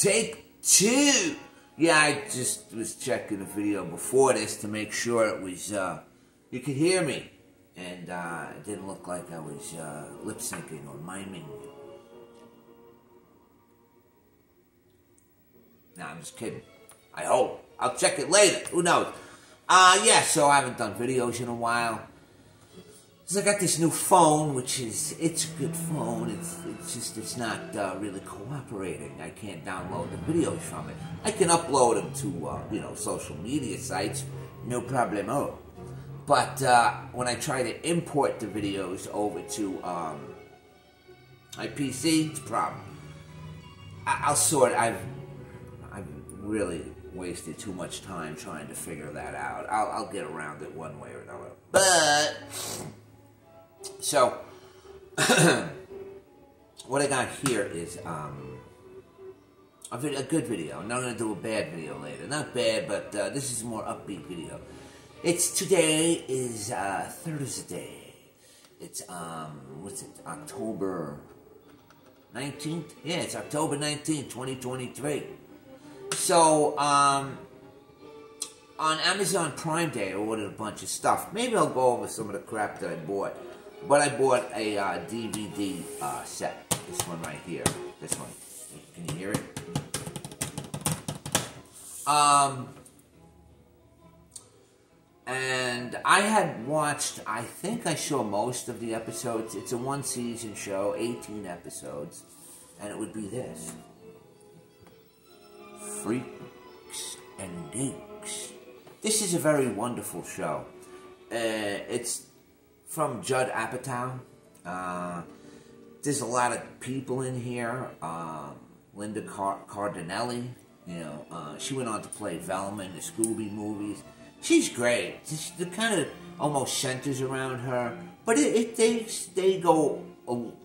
Take two. Yeah, I just was checking the video before this to make sure it was, you could hear me. And it didn't look like I was lip syncing or miming. No, I'm just kidding. I hope. I'll check it later. Who knows? Yeah, so I haven't done videos in a while. So I got this new phone, it's a good phone. It's not really cooperating. I can't download the videos from it. I can upload them to, social media sites. No problemo. But when I try to import the videos over to my PC, it's a problem. I've really wasted too much time trying to figure that out. I'll get around it one way or another. But so what I got here is a good video. I'm not going to do a bad video later. Not bad, but this is a more upbeat video. Today is Thursday. It's October 19th? Yeah, it's October 19th, 2023. So, on Amazon Prime Day, I ordered a bunch of stuff. Maybe I'll go over some of the crap that I bought. But I bought a DVD set. This one right here. This one. Can you hear it? And I had watched, I think I saw most of the episodes. It's a one-season show, 18 episodes. And it would be this. Freaks and Geeks. This is a very wonderful show. It's from Judd Apatow. There's a lot of people in here. Linda Cardinelli. She went on to play Velma in the Scooby movies. She's great. It kind of almost centers around her. But they go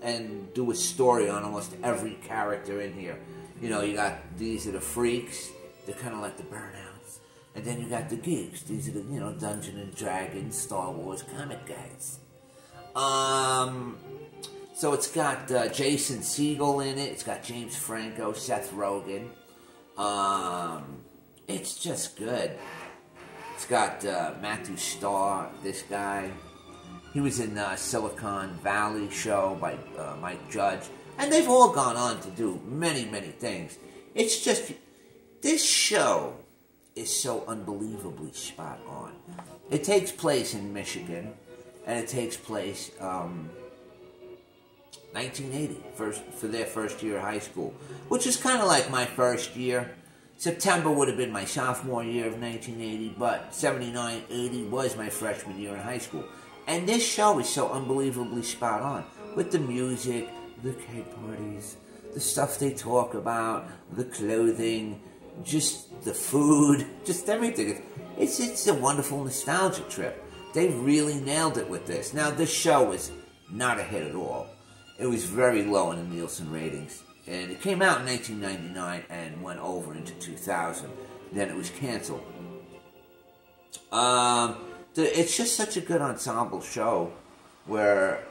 and do a story on almost every character in here. You got, these are the freaks. They're kind of like the Burnouts. And then you got the geeks. These are the, Dungeons and Dragons, Star Wars comic guys. So it's got Jason Segel in it. It's got James Franco, Seth Rogen. It's just good. It's got Matthew Starr, this guy. He was in Silicon Valley show by Mike Judge. And they've all gone on to do many, many things. It's just, this show is so unbelievably spot on. It takes place in Michigan, and it takes place 1980, for their first year of high school, which is kind of like my first year. September would have been my sophomore year of 1980, but 79, 80 was my freshman year in high school. And this show is so unbelievably spot on, with the music, the cake parties, the stuff they talk about, the clothing, just the food, just everything. It's a wonderful nostalgia trip. They really nailed it with this. Now, this show was not a hit at all. It was very low in the Nielsen ratings. And it came out in 1999 and went over into 2000. Then it was canceled. It's just such a good ensemble show where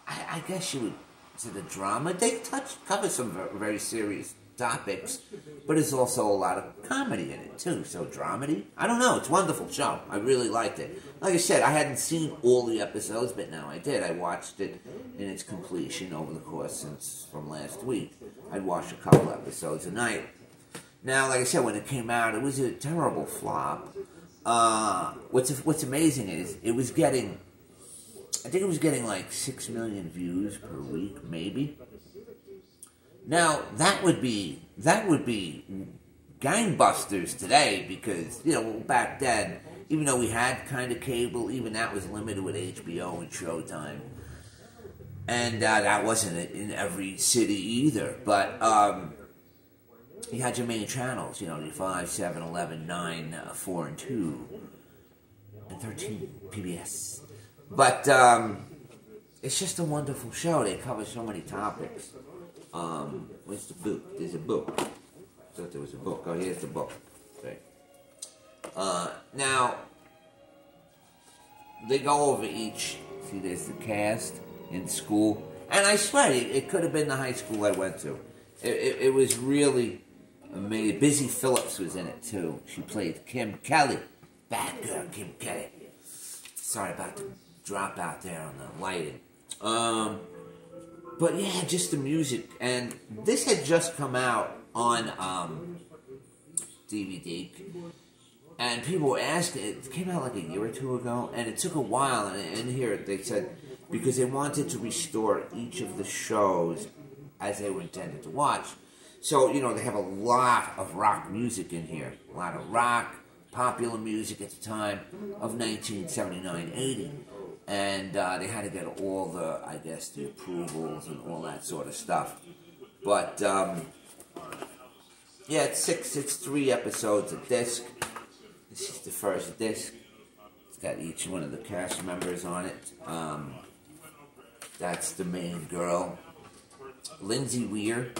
I guess you would, to the drama, they cover some very serious topics, but there's also a lot of comedy in it too. So dramedy, I don't know. It's a wonderful show. I really liked it. Like I said, I hadn't seen all the episodes, but now I did. I watched it in its completion over the course from last week. I'd watch a couple episodes a night. Now, like I said, when it came out, it was a terrible flop. What's amazing is it was getting, I think it was getting like 6 million views per week, maybe. Now, that would be gangbusters today because, back then, even though we had kind of cable, even that was limited with HBO and Showtime. And that wasn't in every city either. But you had your main channels, your 5, 7, 11, 9, 4, and 2, and 13, PBS. But it's just a wonderful show. They cover so many topics. Where's the book? There's a book. I thought there was a book. Oh, here's the book. Okay. Now, they go over each. See, there's the cast in school. And I swear, it could have been the high school I went to. It was really amazing. Busy Phillips was in it too. She played Kim Kelly. Bad girl, Kim Kelly. Sorry about the drop out there on the lighting. But yeah, just the music. And this had just come out on DVD. And people were asking, it came out like a year or two ago, and it took a while. And in here they said, because they wanted to restore each of the shows as they were intended to watch. So, you know, they have a lot of rock music in here. A lot of rock, popular music at the time of 1979-80. And they had to get all the, I guess, the approvals and all that sort of stuff. But, yeah, it's 3 episodes a disc. This is the first disc. It's got each one of the cast members on it. That's the main girl, Lindsay Weir.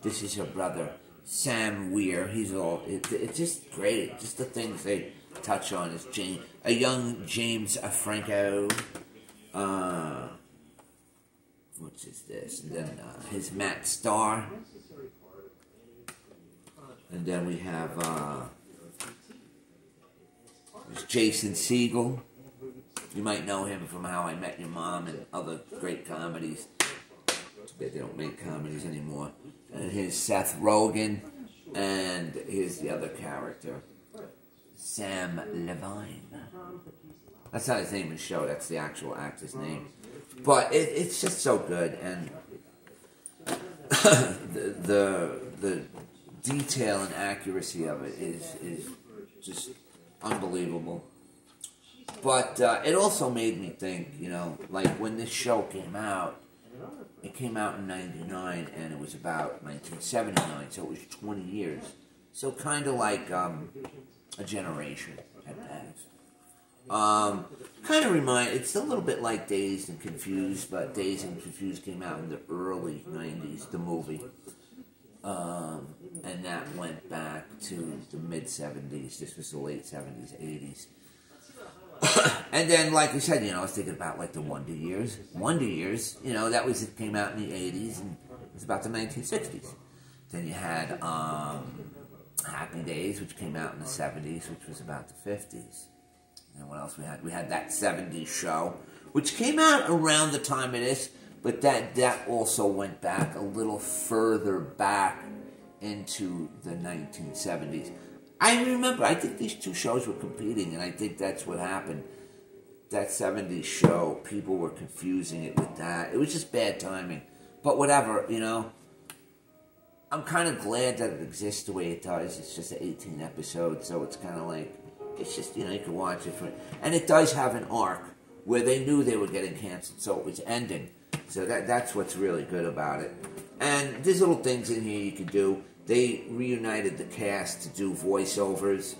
This is her brother, Sam Weir. He's all, it's just great. Just the things they touch on is a young James Franco. Which is this? And then his Matt Starr. And then we have there's Jason Segel. You might know him from How I Met Your Mom and other great comedies. They don't make comedies anymore. And here's Seth Rogen. And here's the other character, Sam Levine. That's not his name in the show. That's the actual actor's name. But it's just so good. And the detail and accuracy of it is just unbelievable. But it also made me think, you know, like when this show came out, it came out in 99 and it was about 1979, so it was 20 years. So kind of like a generation had passed. Kind of it's a little bit like Dazed and Confused, but Dazed and Confused came out in the early 90s, the movie. And that went back to the mid-70s. This was the late 70s, 80s. And then, like I said, you know, I was thinking about like the Wonder Years. Wonder Years, you know, it came out in the 80s and it was about the 1960s. Then you had Happy Days, which came out in the 70s, which was about the 50s. And what else we had? We had that 70s show, which came out around the time of this, but that also went back a little further back into the 1970s. I remember, I think these two shows were competing, and I think that's what happened. That 70s show, people were confusing it with that. It was just bad timing. But whatever, you know. I'm kind of glad that it exists the way it does. It's just 18 episodes, so it's kind of like, it's just, you know, you can watch it. And it does have an arc where they knew they were getting canceled, so it was ending. So that's what's really good about it. And there's little things in here you can do. They reunited the cast to do voiceovers,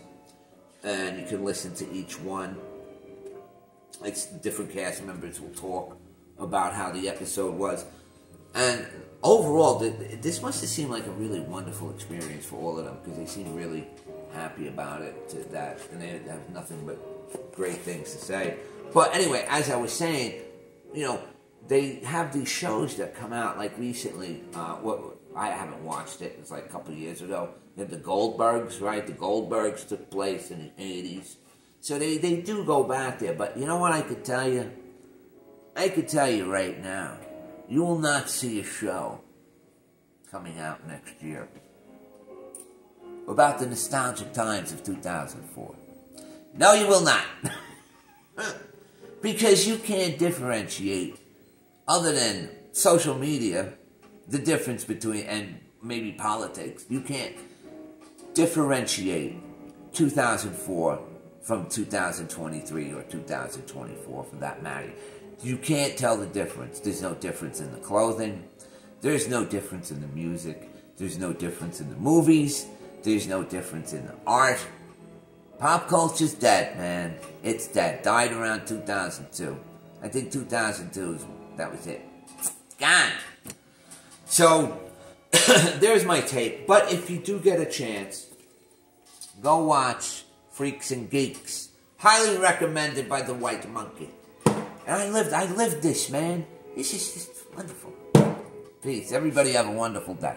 and you can listen to each one. It's different cast members will talk about how the episode was. And overall, this must have seemed like a really wonderful experience for all of them, because they seem really happy about it, and they have nothing but great things to say. But anyway, as I was saying, you know, they have these shows that come out, like recently, I haven't watched it, it's like a couple of years ago. They had the Goldbergs, right? The Goldbergs took place in the 80s. So they do go back there, but you know what I could tell you? I could tell you right now, you will not see a show coming out next year about the nostalgic times of 2004. No, you will not. Because you can't differentiate, other than social media, the difference between, and maybe politics. You can't differentiate 2004 from 2023 or 2024 for that matter. You can't tell the difference. There's no difference in the clothing. There's no difference in the music. There's no difference in the movies. There's no difference in the art. Pop culture's dead, man. It's dead. Died around 2002. I think 2002, that was it. Gone. So, there's my take. But if you do get a chance, go watch Freaks and Geeks. Highly recommended by the White Monkey. And I lived this, man. This is just wonderful. Peace. Everybody have a wonderful day.